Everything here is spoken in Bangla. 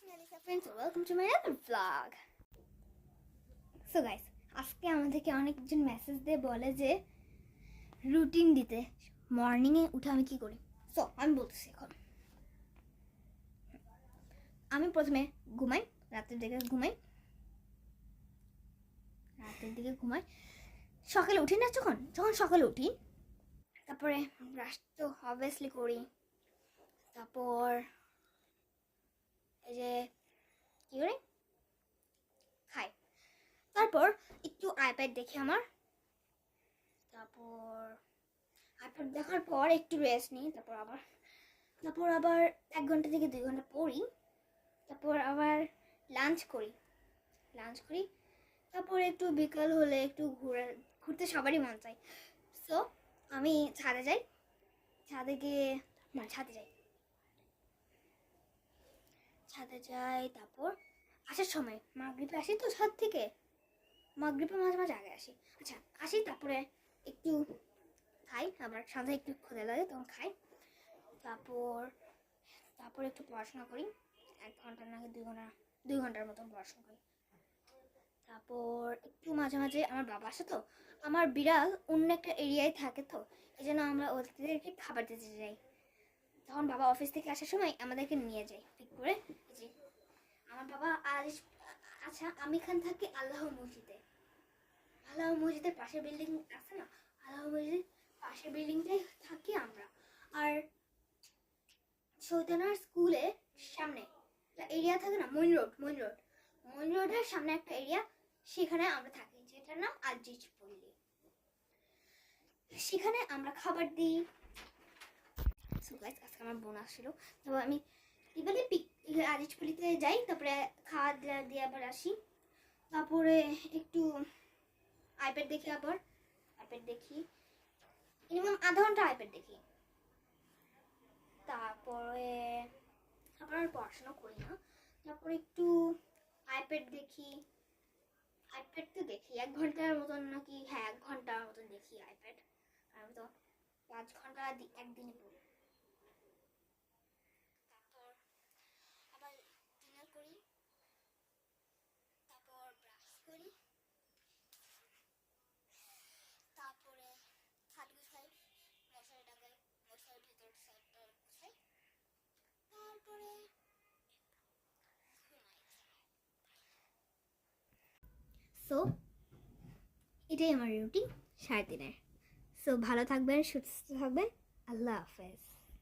Melissa friends, welcome to my other vlog. So guys, আজকে আমাদেরকে অনেকজন মেসেজ দিয়ে বলে যে রুটিন দিতে মর্নিংয়ে উঠে আমি কি করি। সো আমি বলতেছি এখন আমি প্রথমে ঘুমাই, রাতের দিকে ঘুমাই, সকালে উঠি না, যখন সকালে উঠি তারপরে ব্রাশ তো অবভিয়াসলি করি, তারপর এই যে কি করি খাই, তারপর একটু আইপ্যাড দেখি তারপর আইপ্যাড দেখার পর একটু রেস্ট নিই, তারপর আবার 1 ঘন্টা থেকে 2 ঘন্টা পড়ি, তারপর আবার লাঞ্চ করি, তারপর একটু বিকাল হলে একটু ঘুরতে সবারই মন চায়। সো আমি ছাদে যাই, তারপর আসার সময় মাগরিবে আসি, তো ছাদ থেকে মাগরিবে মাঝে মাঝে আগে আসি, আসি তারপরে একটু খাই, আবার সন্ধ্যায় একটু ক্ষুধা লাগে তখন খাই, তারপর একটু পড়াশোনা করি, 1 ঘন্টা নাকি 2 ঘন্টার মতন পড়াশোনা করি। তারপর একটু মাঝে মাঝে আমার বাবা আসে, তো আমার বিড়াল অন্য একটা এরিয়ায় থাকে, তো এই জন্য আমরা ওদেরকে খাবার দিতে যাই। তখন বাবা অফিস থেকে আসার সময় আমাদেরকে নিয়ে যায় পিক করে। জি, আমার বাবা আমি এখানে থাকি আল্লাহ মসজিদের পাশের বিল্ডিং আছে না, আল্লাহ মসজিদের পাশের বিল্ডিংটাই থাকি আমরা। আর সৌদানার স্কুলের সামনে এরিয়া থাকে না, মইন রোডের সামনে একটা এরিয়া, সেখানে আমরা থাকি, যেটার নাম আজিজ পল্লী। সেখানে আমরা খাবার দিই। সো গাইস, আজকে আমার বোন আসছিল, তারপর আমি আজিজ পল্লীতে যাই, তারপরে খাওয়া দিয়ে আবার আসি, তারপরে একটু আইপ্যাড দেখি, মিনিমাম আধা ঘন্টা আইপ্যাড দেখি, তারপরে আবার পড়াশোনা করি না, তারপরে একটু আইপ্যাড তো দেখি 1 ঘন্টার মতন নাকি, 1 ঘন্টার মতন দেখি আইপ্যাড। আমি তো 5 ঘন্টা একদিনে পড়ি। তারপর আবার ডিনার করি, তারপর ব্রাশ করি, তারপরে খাট গুছাই, মশারির ভিতর সাইডটা গুছাই, তারপরে সো এটাই আমার রুটিন 3.5 দিনের। সো ভালো থাকবেন, সুস্থ থাকবেন, আল্লাহ হাফেজ।